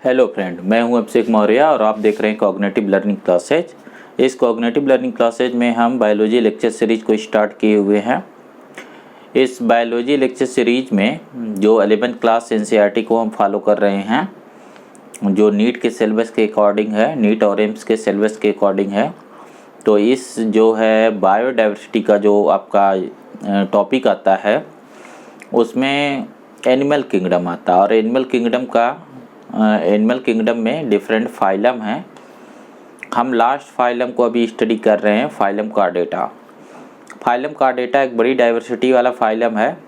Hello friend, मैं हूं अभिषेक मौर्य और आप देख रहे हैं कॉग्निटिव लर्निंग क्लासेज। इस कॉग्निटिव लर्निंग क्लासेज में हम बायोलॉजी लेक्चर सीरीज को स्टार्ट किए हुए हैं। इस बायोलॉजी लेक्चर सीरीज में जो 11th क्लास एनसीईआरटी को हम फॉलो कर रहे हैं, जो नीट के सिलेबस के अकॉर्डिंग है, नीट और एम्स के सिलेबस के अकॉर्डिंग है। तो इस जो है बायोडाइवर्सिटी का जो आपका टॉपिक आता है, उसमें एनिमल किंगडम आता है और एनिमल किंगडम में डिफरेंट फाइलम हैं। हम लास्ट फाइलम को अभी स्टडी कर रहे हैं, फाइलम कार्डेटा। फाइलम कार्डेटा एक बड़ी डाइवर्सिटी वाला फाइलम है।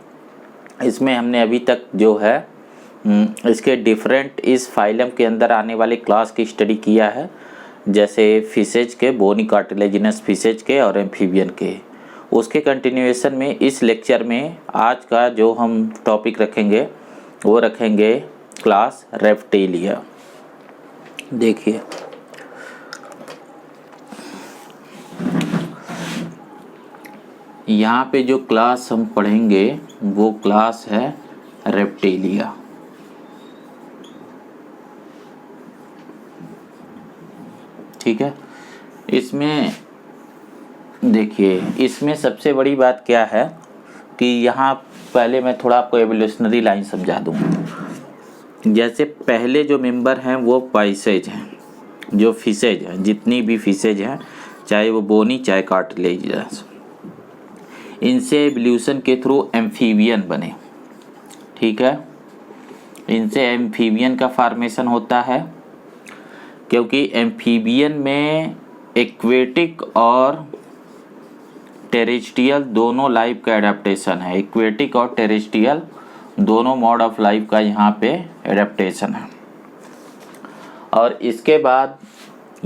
इसमें हमने अभी तक जो है इसके डिफरेंट इस फाइलम के अंदर आने वाले क्लास की स्टडी किया है, जैसे फिशेज के, बोनी कार्टिलेजिनस फिशेज के और एम्फीबियन के। उसके कंटिन्यूएशन में इस लेक्चर में आज का जो हम टॉपिक रखेंगे वो रखेंगे क्लास रेप्टिलिया। देखिए, यहाँ पे जो क्लास हम पढ़ेंगे वो क्लास है रेप्टिलिया। ठीक है। इसमें देखिए, इसमें सबसे बड़ी बात क्या है कि यहाँ पहले मैं थोड़ा आपको एवोल्यूशनरी लाइन समझा दूँ। जैसे पहले जो मेंबर हैं वो पाइसेज हैं, जो फिशेज हैं, जितनी भी फिशेज हैं, चाहे वो बोनी चाहे कार्टिलेजिनस, इनसे एवोल्यूशन के थ्रू एम्फीबियन बने। ठीक है, इनसे एम्फीबियन का फॉर्मेशन होता है, क्योंकि एम्फीबियन में एक्वेटिक और टेरेस्ट्रियल दोनों लाइफ का एडेप्टेशन है। एक्वेटिक और टेरेस्ट्रियल दोनों मोड ऑफ लाइफ का यहाँ पे एडेप्टेशन है। और इसके बाद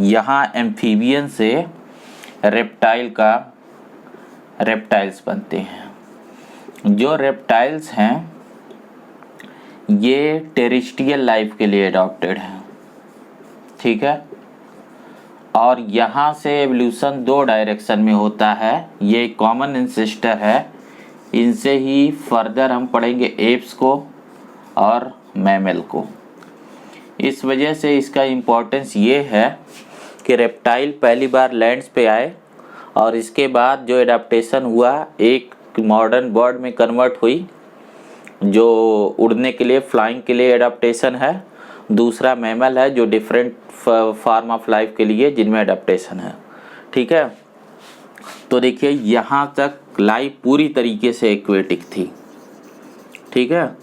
यहाँ एम्फीबियन से रेप्टाइल्स बनते हैं। जो रेप्टाइल्स हैं ये टेरेस्ट्रियल लाइफ के लिए एडॉप्टेड हैं। ठीक है। और यहाँ से एवोल्यूशन दो डायरेक्शन में होता है। ये कॉमन एंसेस्टर है, इनसे ही फर्दर हम पढ़ेंगे एप्स को और मैमल को। इस वजह से इसका इम्पोर्टेंस ये है कि रेप्टाइल पहली बार लैंड्स पे आए और इसके बाद जो एडाप्टेशन हुआ एक मॉडर्न बर्ड में कन्वर्ट हुई, जो उड़ने के लिए, फ्लाइंग के लिए एडाप्टेशन है। दूसरा मैमल है जो डिफरेंट फॉर्म ऑफ लाइफ के लिए जिनमें एडाप्टेशन है। ठीक है। तो देखिए, यहाँ तक लाइफ पूरी तरीके से एक्वेटिक थी। ठीक है।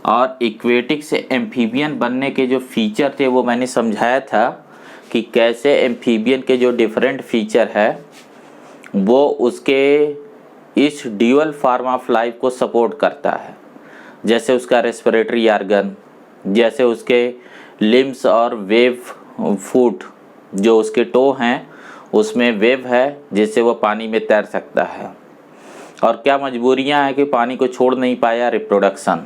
और एक्वेटिक से एम्फीबियन बनने के जो फीचर थे वो मैंने समझाया था कि कैसे एम्फीबियन के जो डिफरेंट फीचर है वो उसके इस ड्यूअल फॉर्म ऑफ लाइफ को सपोर्ट करता है। जैसे उसका रेस्पिरेटरी ऑर्गन, जैसे उसके लिम्स और वेव फुट, जो उसके टो हैं उसमें वेव है जिससे वो पानी में तैर सकता है। और क्या मजबूरियां हैं कि पानी को छोड़ नहीं पाया, रिप्रोडक्शन।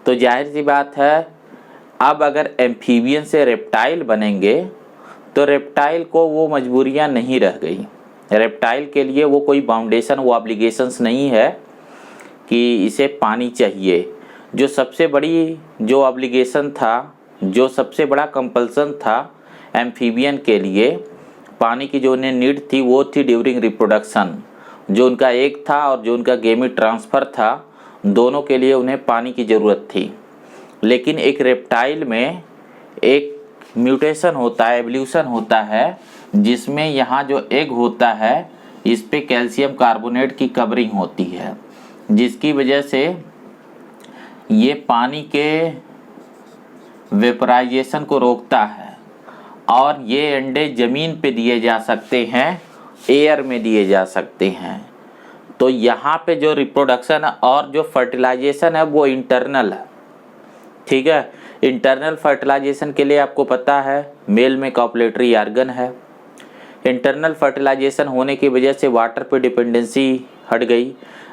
तो जाहिर सी बात है, अब अगर एम्फीबियन से रेप्टाइल बनेंगे तो रेप्टाइल को वो मजबूरियां नहीं रह गई। रेप्टाइल के लिए वो कोई बाउंडेशन, वो ऑब्लिगेशंस नहीं है कि इसे पानी चाहिए। जो सबसे बड़ी जो ऑब्लिगेशन था, जो सबसे बड़ा कंपल्सन था एम्फीबियन के लिए, पानी की जो उन्हें नीड थी वो थी ड्यूरिंग रिप्रोडक्शन। जो उनका एग था और जो उनका गेमिट ट्रांसफ़र था, दोनों के लिए उन्हें पानी की ज़रूरत थी। लेकिन एक रेप्टाइल में एक म्यूटेशन होता है, एवोल्यूशन होता है, जिसमें यहाँ जो एग होता है इस पे कैल्शियम कार्बोनेट की कवरिंग होती है, जिसकी वजह से ये पानी के वेपराइजेशन को रोकता है और ये अंडे ज़मीन पे दिए जा सकते हैं, एयर में दिए जा सकते हैं। तो यहाँ पे जो रिप्रोडक्शन और जो फर्टिलाइजेशन है वो इंटरनल है। ठीक है। इंटरनल फर्टिलाइजेशन के लिए आपको पता है मेल में कॉपुलेटरी ऑर्गन है। इंटरनल फर्टिलाइजेशन होने की वजह से वाटर पे डिपेंडेंसी हट गई।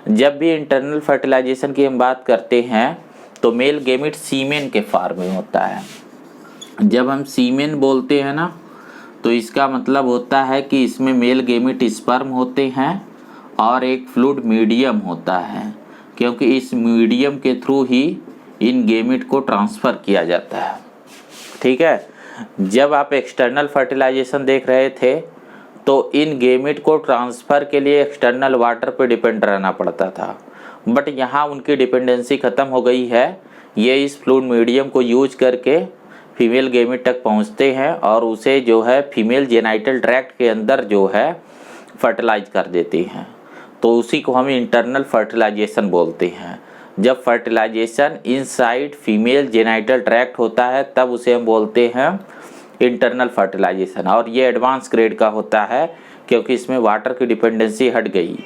जब भी इंटरनल फर्टिलाइजेशन की हम बात करते हैं तो मेल गेमिट सीमेन के फॉर्म में होता है। जब हम सीमेन बोलते हैं ना, तो इसका मतलब होता है कि इसमें मेल गेमिट स्पर्म होते हैं और एक फ्लूइड मीडियम होता है, क्योंकि इस मीडियम के थ्रू ही इन गेमिट को ट्रांसफ़र किया जाता है। ठीक है। जब आप एक्सटर्नल फर्टिलाइजेशन देख रहे थे तो इन गेमिट को ट्रांसफ़र के लिए एक्सटर्नल वाटर पे डिपेंड रहना पड़ता था, बट यहाँ उनकी डिपेंडेंसी ख़त्म हो गई है। ये इस फ्लूइड मीडियम को यूज करके फीमेल गेमिट तक पहुँचते हैं और उसे जो है फीमेल जेनाइटल ट्रैक्ट के अंदर जो है फर्टिलाइज कर देती हैं। तो उसी को हम इंटरनल फर्टिलाइजेशन बोलते हैं। जब fertilisation inside female genital tract होता है तब उसे हम बोलते हैं इंटरनल फर्टिलाइजेशन, और ये एडवांस ग्रेड का होता है क्योंकि इसमें वाटर की डिपेंडेंसी हट गई।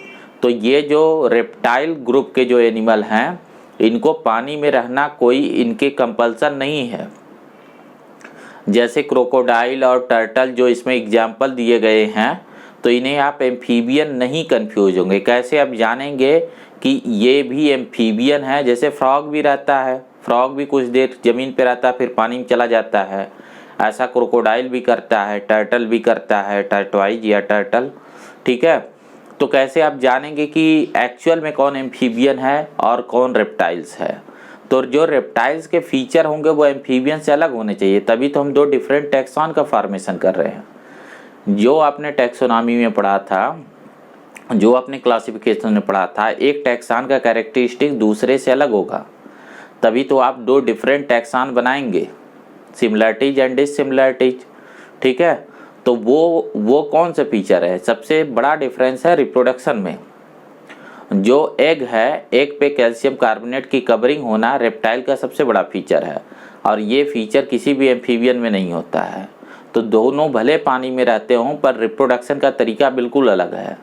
तो ये जो रेप्टाइल ग्रुप के जो एनिमल हैं इनको पानी में रहना कोई इनके कंपल्सन नहीं है। जैसे क्रोकोडाइल और टर्टल जो इसमें एग्जाम्पल दिए गए हैं, तो इन्हें आप एम्फीबियन नहीं कंफ्यूज होंगे। कैसे आप जानेंगे कि ये भी एम्फीबियन है? जैसे फ्रॉग भी रहता है, फ्रॉग भी कुछ देर ज़मीन पे रहता है फिर पानी में चला जाता है, ऐसा क्रोकोडाइल भी करता है, टर्टल भी करता है, टर्टवाइज या टर्टल, ठीक है। तो कैसे आप जानेंगे कि एक्चुअल में कौन एम्फीबियन है और कौन रेप्टाइल्स है? तो जो रेप्टाइल्स के फीचर होंगे वो एम्फीबियन से अलग होने चाहिए, तभी तो हम दो डिफरेंट टैक्सॉन का फॉर्मेशन कर रहे हैं। जो आपने टैक्सोनॉमी में पढ़ा था, जो आपने क्लासिफिकेशन में पढ़ा था, एक टैक्सॉन का कैरेक्टरिस्टिक दूसरे से अलग होगा, तभी तो आप दो डिफरेंट टैक्सॉन बनाएंगे, सिमिलरिटीज एंड डिससिमिलरिटीज, ठीक है। तो वो कौन सा फीचर है? सबसे बड़ा डिफरेंस है रिप्रोडक्शन में। जो एग है, एग पे कैल्शियम कार्बोनेट की कवरिंग होना रेप्टाइल का सबसे बड़ा फीचर है, और ये फीचर किसी भी एम्फीबियन में नहीं होता है। तो दोनों भले पानी में रहते हों पर रिप्रोडक्शन का तरीका बिल्कुल अलग है।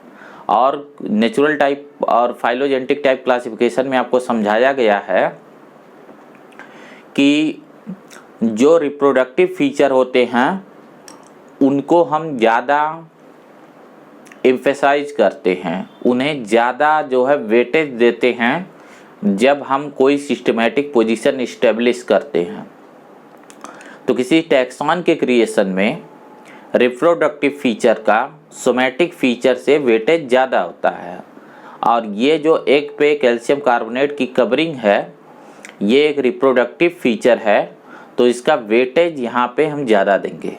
और नेचुरल टाइप और फाइलोजेनेटिक टाइप क्लासिफिकेशन में आपको समझाया गया है कि जो रिप्रोडक्टिव फीचर होते हैं उनको हम ज़्यादा एम्फेसाइज करते हैं, उन्हें ज़्यादा जो है वेटेज देते हैं जब हम कोई सिस्टमेटिक पोजीशन इस्टेब्लिश करते हैं। तो किसी टैक्सॉन के क्रिएशन में रिप्रोडक्टिव फीचर का सोमैटिक फीचर से वेटेज ज़्यादा होता है, और ये जो एग पे कैल्शियम कार्बोनेट की कवरिंग है ये एक रिप्रोडक्टिव फीचर है, तो इसका वेटेज यहाँ पे हम ज़्यादा देंगे,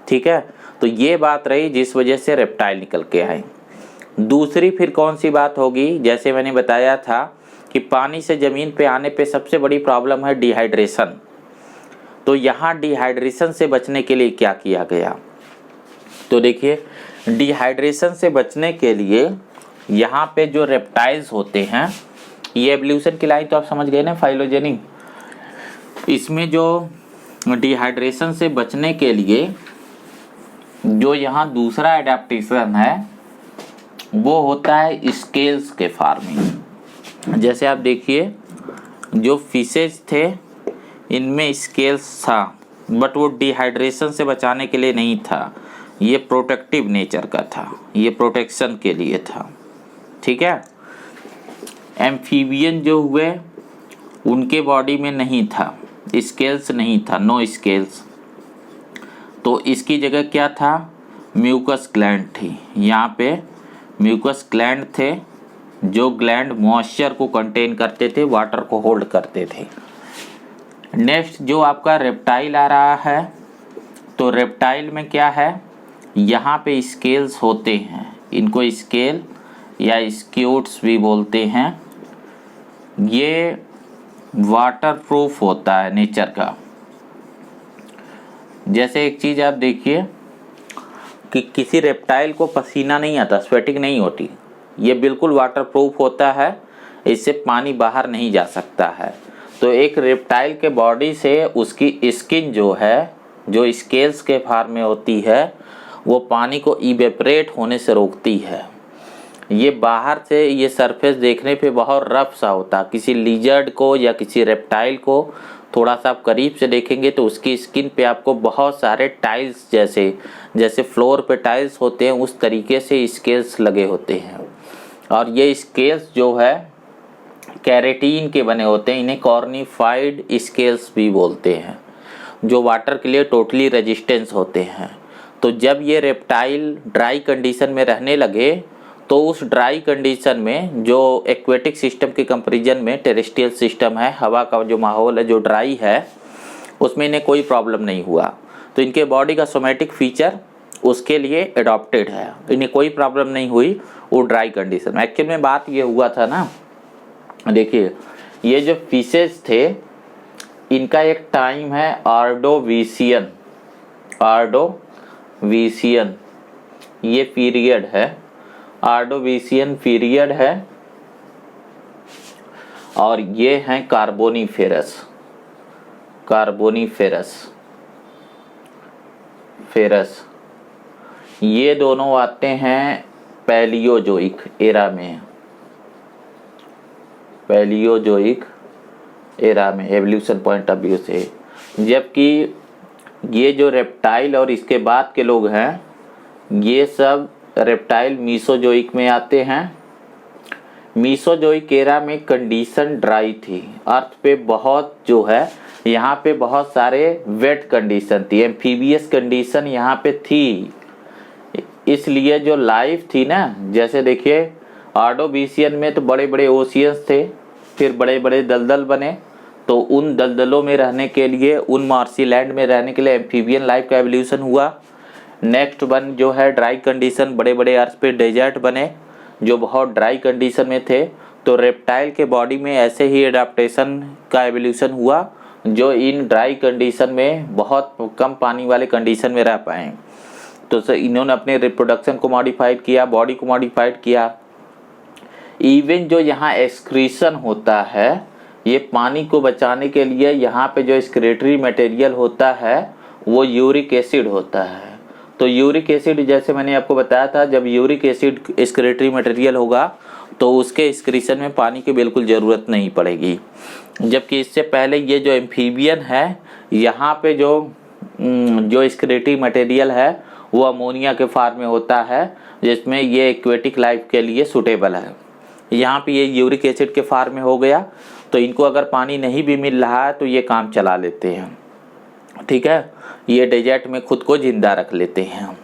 ठीक है। तो ये बात रही जिस वजह से रेप्टाइल निकल के आए। दूसरी फिर कौन सी बात होगी? जैसे मैंने बताया था कि पानी से ज़मीन पे आने पे सबसे बड़ी प्रॉब्लम है डिहाइड्रेशन। तो यहाँ डिहाइड्रेशन से बचने के लिए क्या किया गया? तो देखिए, डिहाइड्रेशन से बचने के लिए यहाँ पे जो रेप्टाइल्स होते हैं, ये एवोल्यूशन की लाइन तो आप समझ गए ना, फाइलोजेनी। इसमें जो डिहाइड्रेशन से बचने के लिए जो यहाँ दूसरा एडेप्टेशन है वो होता है स्केल्स के फार्मिंग। जैसे आप देखिए, जो फिशेज थे इनमें स्केल्स था, बट वो डिहाइड्रेशन से बचाने के लिए नहीं था, ये प्रोटेक्टिव नेचर का था, ये प्रोटेक्शन के लिए था, ठीक है। एम्फीबियन जो हुए उनके बॉडी में नहीं था, स्केल्स नहीं था, नो स्केल्स। तो इसकी जगह क्या था? म्यूकस ग्लैंड थी। यहाँ पे म्यूकस ग्लैंड थे जो ग्लैंड मॉइस्चर को कंटेन करते थे, वाटर को होल्ड करते थे। नेक्स्ट जो आपका रेप्टाइल आ रहा है, तो रेप्टाइल में क्या है? यहाँ पे स्केल्स होते हैं, इनको स्केल या स्क्यूट्स भी बोलते हैं। ये वाटर प्रूफ होता है नेचर का। जैसे एक चीज़ आप देखिए कि किसी रेप्टाइल को पसीना नहीं आता, स्वेटिंग नहीं होती, ये बिल्कुल वाटर प्रूफ होता है, इससे पानी बाहर नहीं जा सकता है। तो एक रेप्टाइल के बॉडी से उसकी स्किन जो है, जो स्केल्स के फॉर्म में होती है, वो पानी को इवेपरेट होने से रोकती है। ये बाहर से ये सरफेस देखने पे बहुत रफ सा होता है। किसी लिजर्ड को या किसी रेप्टाइल को थोड़ा सा आप करीब से देखेंगे तो उसकी स्किन पे आपको बहुत सारे टाइल्स जैसे फ्लोर पे टाइल्स होते हैं उस तरीके से स्केल्स लगे होते हैं। और ये स्केल्स जो है कैरेटीन के बने होते हैं, इन्हें कॉर्निफाइड स्केल्स भी बोलते हैं, जो वाटर के लिए टोटली रेजिस्टेंस होते हैं। तो जब ये रेप्टाइल ड्राई कंडीशन में रहने लगे तो उस ड्राई कंडीशन में जो एक्वेटिक सिस्टम के कंपैरिजन में टेरेस्ट्रियल सिस्टम है, हवा का जो माहौल है जो ड्राई है, उसमें इन्हें कोई प्रॉब्लम नहीं हुआ, तो इनके बॉडी का सोमैटिक फीचर उसके लिए एडॉप्टेड है, इन्हें कोई प्रॉब्लम नहीं हुई वो ड्राई कंडीशन में। एक्चुअल में बात ये हुआ था ना, देखिए ये जो फिशेस थे इनका एक टाइम है ऑर्डोविशियन, ऑर्डोविशियन ये पीरियड है, ऑर्डोविशियन पीरियड है, और ये हैं कार्बोनीफेरस, फेरस, ये दोनों आते हैं पैलियोजोइक एरा में, पैलियोजोइक एरा में एवोल्यूशन पॉइंट ऑफ व्यू से। जबकि ये जो रेप्टाइल और इसके बाद के लोग हैं ये सब रेप्टाइल मीसोजोइक में आते हैं। मीसोजोइक एरा में कंडीशन ड्राई थी, अर्थ पे बहुत जो है यहाँ पे बहुत सारे वेट कंडीशन थी, एम्फीबियस कंडीशन यहाँ पे थी, इसलिए जो लाइफ थी ना, जैसे देखिए ऑर्डोविशियन में तो बड़े बड़े ओशियंस थे, फिर बड़े बड़े दलदल बने, तो उन दलदलों में रहने के लिए, उन मार्सी लैंड में रहने के लिए एम्फीबियन लाइफ का एवोल्यूशन हुआ। नेक्स्ट वन जो है ड्राई कंडीशन, बड़े बड़े अर्थ पे डेजर्ट बने जो बहुत ड्राई कंडीशन में थे, तो रेप्टाइल के बॉडी में ऐसे ही एडाप्टेशन का एवोल्यूशन हुआ जो इन ड्राई कंडीशन में बहुत कम पानी वाले कंडीशन में रह पाए। तो इन्होंने अपने रिप्रोडक्शन को मॉडिफाइड किया, बॉडी को मॉडिफाइड किया। इवन जो यहाँ एक्सक्रीशन होता है, ये पानी को बचाने के लिए यहाँ पे जो एक्सक्रीटरी मटेरियल होता है वो यूरिक एसिड होता है। तो यूरिक एसिड जैसे मैंने आपको बताया था, जब यूरिक एसिड एक्सक्रीटरी मटेरियल होगा तो उसके एक्सक्रीशन में पानी की बिल्कुल ज़रूरत नहीं पड़ेगी। जबकि इससे पहले ये जो एम्फीबियन है, यहाँ पे जो एक्सक्रीटरी मटेरियल है वो अमोनिया के फॉर्म में होता है, जिसमें ये एक्वेटिक लाइफ के लिए सूटेबल है। यहाँ पे ये यूरिक एसिड के फॉर्म में हो गया, तो इनको अगर पानी नहीं भी मिल रहा है तो ये काम चला लेते हैं, ठीक है, ये डेजर्ट में खुद को जिंदा रख लेते हैं।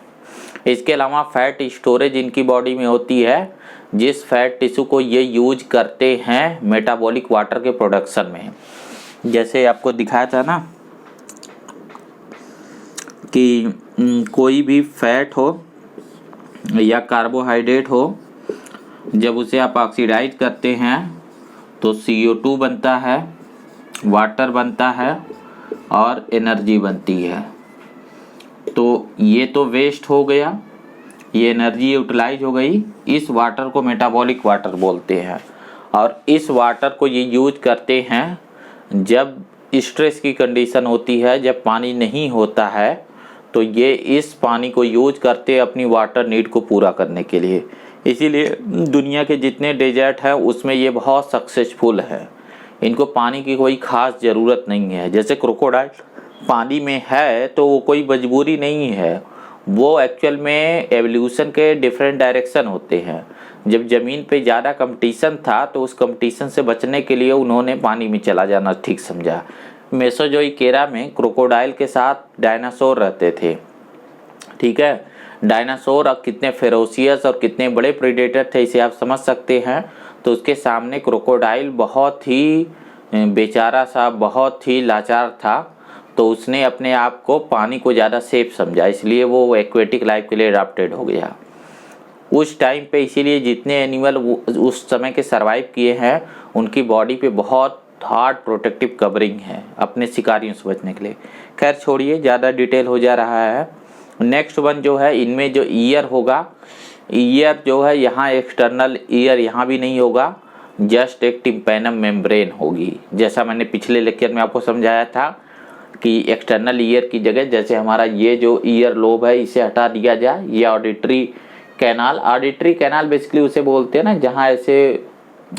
इसके अलावा फैट स्टोरेज इनकी बॉडी में होती है, जिस फैट टिश्यू को ये यूज करते हैं मेटाबॉलिक वाटर के प्रोडक्शन में। जैसे आपको दिखाया था ना कि कोई भी फैट हो या कार्बोहाइड्रेट हो, जब उसे आप ऑक्सीडाइज करते हैं तो CO2 बनता है, वाटर बनता है और एनर्जी बनती है। तो ये तो वेस्ट हो गया, ये एनर्जी यूटिलाइज हो गई। इस वाटर को मेटाबॉलिक वाटर बोलते हैं, और इस वाटर को ये यूज करते हैं जब स्ट्रेस की कंडीशन होती है, जब पानी नहीं होता है, तो ये इस पानी को यूज करते हैं अपनी वाटर नीड को पूरा करने के लिए। इसीलिए दुनिया के जितने डेजर्ट हैं उसमें ये बहुत सक्सेसफुल है, इनको पानी की कोई ख़ास ज़रूरत नहीं है। जैसे क्रोकोडाइल पानी में है तो वो कोई मजबूरी नहीं है, वो एक्चुअल में एवोल्यूशन के डिफरेंट डायरेक्शन होते हैं। जब ज़मीन पे ज़्यादा कंपटीशन था तो उस कंपटीशन से बचने के लिए उन्होंने पानी में चला जाना ठीक समझा। मेसोजोइक एरा में क्रोकोडाइल के साथ डायनासोर रहते थे, ठीक है। डायनासोर अब कितने फेरोसियस और कितने बड़े प्रेडेटर थे इसे आप समझ सकते हैं। तो उसके सामने क्रोकोडाइल बहुत ही बेचारा सा, बहुत ही लाचार था, तो उसने अपने आप को पानी को ज़्यादा सेफ समझा, इसलिए वो एक्वेटिक लाइफ के लिए अडॉप्टेड हो गया उस टाइम पे। इसीलिए जितने एनिमल उस समय के सरवाइव किए हैं उनकी बॉडी पे बहुत हार्ड प्रोटेक्टिव कवरिंग है अपने शिकारियों से बचने के लिए। खैर छोड़िए, ज़्यादा डिटेल हो जा रहा है। नेक्स्ट वन जो है, इनमें जो ईयर होगा, ईयर जो है यहाँ एक्सटर्नल ईयर यहाँ भी नहीं होगा, जस्ट एक टिम्पैनम मेम्ब्रेन होगी। जैसा मैंने पिछले लेक्चर में आपको समझाया था कि एक्सटर्नल ईयर की जगह जैसे हमारा ये जो ईयर लोब है इसे हटा दिया जाए, ये ऑडिटरी कैनाल बेसिकली उसे बोलते हैं ना, जहाँ ऐसे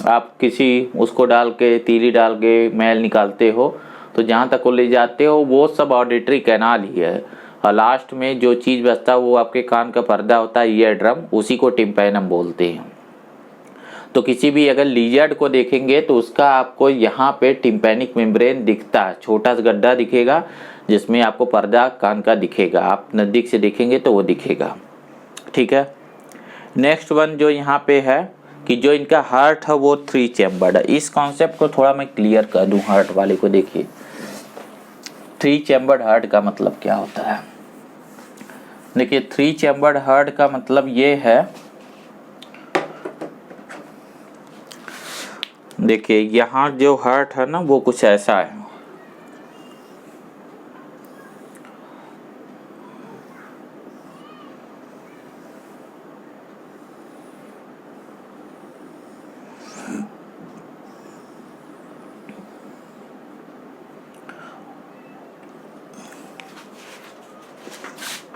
आप किसी उसको डाल के, तीली डाल के मैल निकालते हो तो जहाँ तक को ले जाते हो वो सब ऑडिटरी कैनाल ही है, और लास्ट में जो चीज़ बचता है वो आपके कान का पर्दा होता है, ईयर ड्रम, उसी को टिम्पैनम बोलते हैं। तो किसी भी अगर लिजर्ड को देखेंगे तो उसका आपको यहाँ पे टिम्पैनिक मेम्ब्रेन दिखता है, छोटा सा गड्ढा दिखेगा जिसमें आपको पर्दा कान का दिखेगा, आप नज़दीक से देखेंगे तो वो दिखेगा, ठीक है। नेक्स्ट वन जो यहाँ पे है कि जो इनका हार्ट है वो 3 चैम्बर्ड है। इस कॉन्सेप्ट को थोड़ा मैं क्लियर कर दूँ, हार्ट वाले को देखिए, थ्री चैम्बर्ड हार्ट का मतलब क्या होता है? देखिए, थ्री चैम्बर्ड हार्ट का मतलब ये है, देखिए यहाँ जो हार्ट है ना वो कुछ ऐसा है।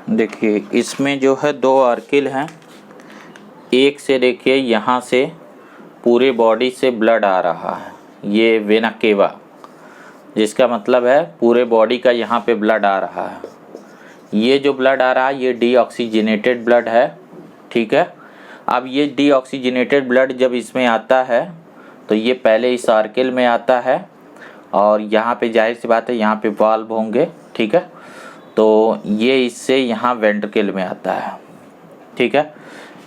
देखिए इसमें जो है दो आर्किल हैं, एक से देखिए यहाँ से पूरे बॉडी से ब्लड आ रहा है, ये वेना केवा, जिसका मतलब है पूरे बॉडी का यहाँ पे ब्लड आ रहा है। ये जो ब्लड आ रहा है ये डीऑक्सीजनेटेड ब्लड है, ठीक है। अब ये डीऑक्सीजनेटेड ब्लड जब इसमें आता है तो ये पहले इस आर्किल में आता है और यहाँ पे जाहिर सी बात है यहाँ पे वाल्व होंगे, ठीक है। तो ये इससे यहाँ वेंट्रिकल में आता है, ठीक है।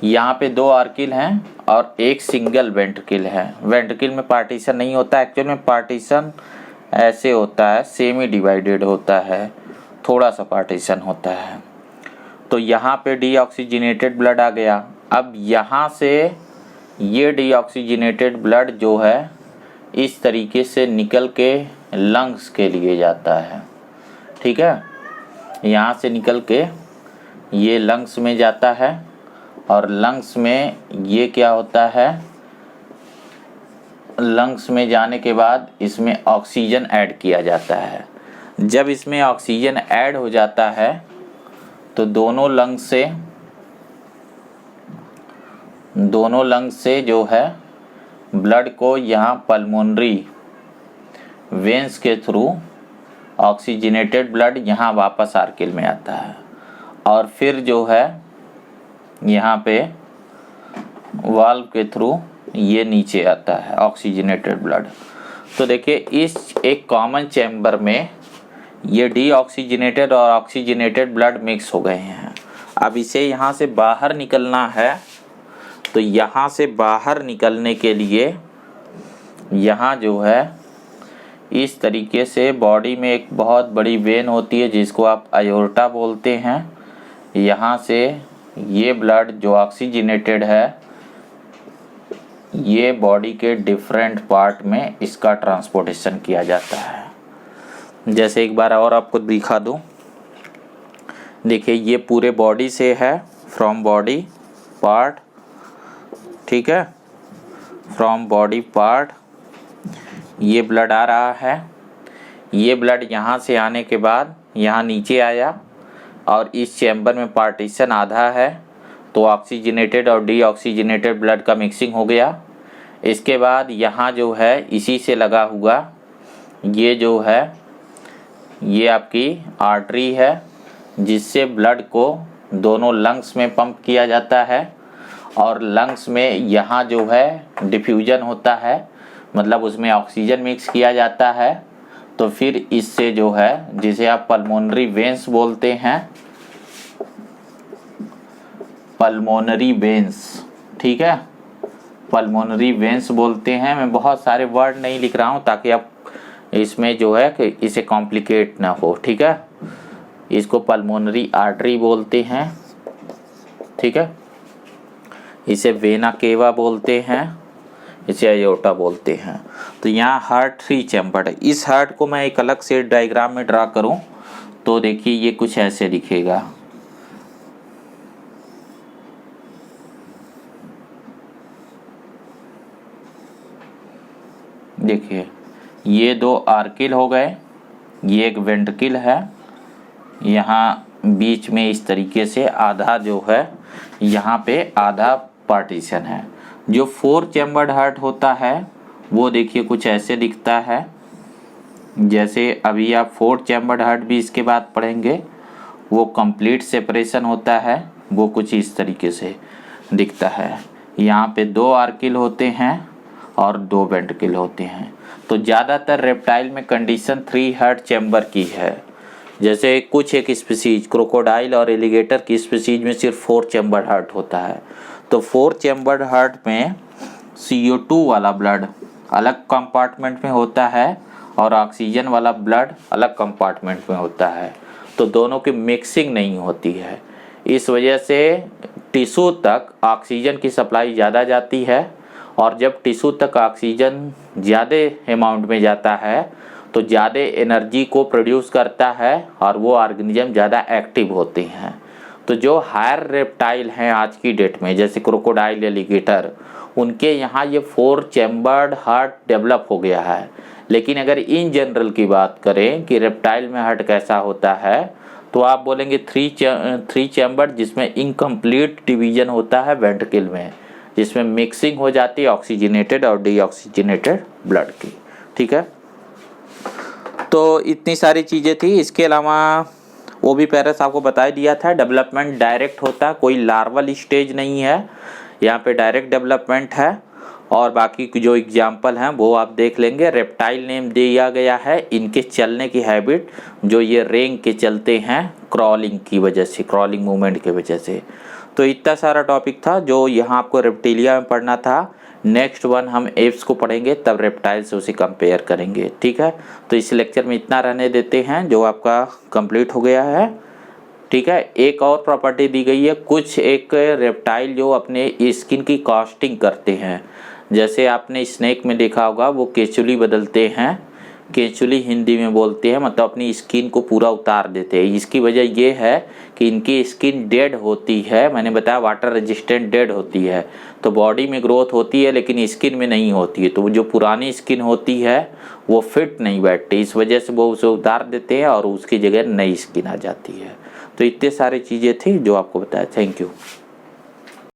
यहाँ पे दो आर्किल हैं और एक सिंगल वेंट्रिकल है। वेंट्रिकल में पार्टीशन नहीं होता, एक्चुअल में पार्टीशन ऐसे होता है, सेमी डिवाइडेड होता है, थोड़ा सा पार्टीशन होता है। तो यहाँ पे डीऑक्सीजनेटेड ब्लड आ गया। अब यहाँ से ये डीऑक्सीजनेटेड ब्लड जो है इस तरीके से निकल के लंग्स के लिए जाता है, ठीक है। यहाँ से निकल के ये लंग्स में जाता है और लंग्स में ये क्या होता है, लंग्स में जाने के बाद इसमें ऑक्सीजन ऐड किया जाता है। जब इसमें ऑक्सीजन ऐड हो जाता है तो दोनों लंग्स से जो है ब्लड को यहाँ पल्मोनरी वेंस के थ्रू ऑक्सीजनेटेड ब्लड यहाँ वापस आर्किल में आता है और फिर जो है यहाँ पे वाल्व के थ्रू ये नीचे आता है ऑक्सीजनेटेड ब्लड। तो देखिए इस एक कॉमन चैम्बर में ये डीऑक्सीजनेटेड और ऑक्सीजनेटेड ब्लड मिक्स हो गए हैं। अब इसे यहाँ से बाहर निकलना है, तो यहाँ से बाहर निकलने के लिए यहाँ जो है इस तरीके से बॉडी में एक बहुत बड़ी वेन होती है जिसको आप आयोर्टा बोलते हैं। यहाँ से ये ब्लड जो ऑक्सीजनेटेड है ये बॉडी के डिफरेंट पार्ट में इसका ट्रांसपोर्टेशन किया जाता है। जैसे एक बार और आपको दिखा दूं, देखिए ये पूरे बॉडी से है, फ्रॉम बॉडी पार्ट, ठीक है, फ्रॉम बॉडी पार्ट ये ब्लड आ रहा है। ये ब्लड यहाँ से आने के बाद यहाँ नीचे आया और इस चैम्बर में पार्टीशन आधा है, तो ऑक्सीजनेटेड और डीऑक्सीजनेटेड ब्लड का मिक्सिंग हो गया। इसके बाद यहाँ जो है इसी से लगा हुआ ये जो है ये आपकी आर्टरी है जिससे ब्लड को दोनों लंग्स में पंप किया जाता है और लंग्स में यहाँ जो है डिफ्यूजन होता है, मतलब उसमें ऑक्सीजन मिक्स किया जाता है। तो फिर इससे जो है जिसे आप पल्मोनरी वेंस बोलते हैं, पल्मोनरी वेंस, ठीक है, पल्मोनरी वेंस बोलते हैं। मैं बहुत सारे वर्ड नहीं लिख रहा हूँ ताकि आप इसमें जो है कि इसे कॉम्प्लिकेट ना हो, ठीक है। इसको पल्मोनरी आर्टरी बोलते हैं, ठीक है, इसे वेना केवा बोलते हैं, इसे आयोर्टा बोलते हैं। तो यहाँ हार्ट थ्री चैम्बर्ड है। इस हार्ट को मैं एक अलग से डायग्राम में ड्रा करूँ तो देखिए ये कुछ ऐसे दिखेगा। देखिए ये दो आर्किल हो गए, ये एक वेंट्रिकल है, यहाँ बीच में इस तरीके से आधा जो है यहाँ पे आधा पार्टीशन है। जो फोर चैम्बर्ड हार्ट होता है वो देखिए कुछ ऐसे दिखता है, जैसे अभी आप फोर चैम्बर्ड हार्ट भी इसके बाद पढ़ेंगे, वो कंप्लीट सेपरेशन होता है, वो कुछ इस तरीके से दिखता है। यहाँ पे दो आर्किल होते हैं और दो वेंट्रिकल होते हैं। तो ज़्यादातर रेप्टाइल में कंडीशन थ्री हार्ट चैम्बर की है। जैसे कुछ एक स्पीसीज क्रोकोडाइल और एलिगेटर की स्पीसीज में सिर्फ फोर चैम्बर हार्ट होता है। तो फोर चैम्बर्ड हार्ट में CO2 वाला ब्लड अलग कंपार्टमेंट में होता है और ऑक्सीजन वाला ब्लड अलग कंपार्टमेंट में होता है, तो दोनों की मिक्सिंग नहीं होती है। इस वजह से टिश्यू तक ऑक्सीजन की सप्लाई ज़्यादा जाती है, और जब टिश्यू तक ऑक्सीजन ज़्यादा अमाउंट में जाता है तो ज़्यादा एनर्जी को प्रोड्यूस करता है और वो ऑर्गेनिज्म ज़्यादा एक्टिव होते हैं। तो जो हायर रेप्टाइल हैं आज की डेट में, जैसे क्रोकोडाइल, एलिगेटर, उनके यहाँ ये 4 चैम्बर्ड हार्ट डेवलप हो गया है। लेकिन अगर इन जनरल की बात करें कि रेप्टाइल में हार्ट कैसा होता है, तो आप बोलेंगे 3 चैम्बर, जिसमें इनकम्प्लीट डिवीजन होता है वेंट्रिकल में, जिसमें मिक्सिंग हो जाती है ऑक्सीजनेटेड और डीऑक्सीजनेटेड ब्लड की। ठीक है, तो इतनी सारी चीज़ें थी। इसके अलावा वो भी पैरस आपको बता दिया था, डेवलपमेंट डायरेक्ट होता है, कोई लार्वल स्टेज नहीं है, यहाँ पे डायरेक्ट डेवलपमेंट है। और बाकी जो एग्जाम्पल हैं वो आप देख लेंगे। रेप्टाइल नेम दिया गया है इनके चलने की हैबिट, जो ये रेंग के चलते हैं क्रॉलिंग की वजह से, क्रॉलिंग मूवमेंट की वजह से। तो इतना सारा टॉपिक था जो यहाँ आपको रेप्टिलिया में पढ़ना था। नेक्स्ट वन हम एप्स को पढ़ेंगे, तब रेप्टाइल से उसे कंपेयर करेंगे। ठीक है, तो इस लेक्चर में इतना रहने देते हैं जो आपका कंप्लीट हो गया है। ठीक है, एक और प्रॉपर्टी दी गई है, कुछ एक रेप्टाइल जो अपने स्किन की कास्टिंग करते हैं, जैसे आपने स्नेक में देखा होगा वो केचुली बदलते हैं, केचुली हिंदी में बोलते हैं, मतलब अपनी स्किन को पूरा उतार देते हैं। इसकी वजह ये है कि इनकी स्किन डेड होती है, मैंने बताया वाटर रेजिस्टेंट डेड होती है, तो बॉडी में ग्रोथ होती है लेकिन स्किन में नहीं होती है, तो जो पुरानी स्किन होती है वो फिट नहीं बैठती, इस वजह से वो उसे उतार देते हैं और उसकी जगह नई स्किन आ जाती है। तो इतने सारी चीज़ें थी जो आपको बताया। Thank you.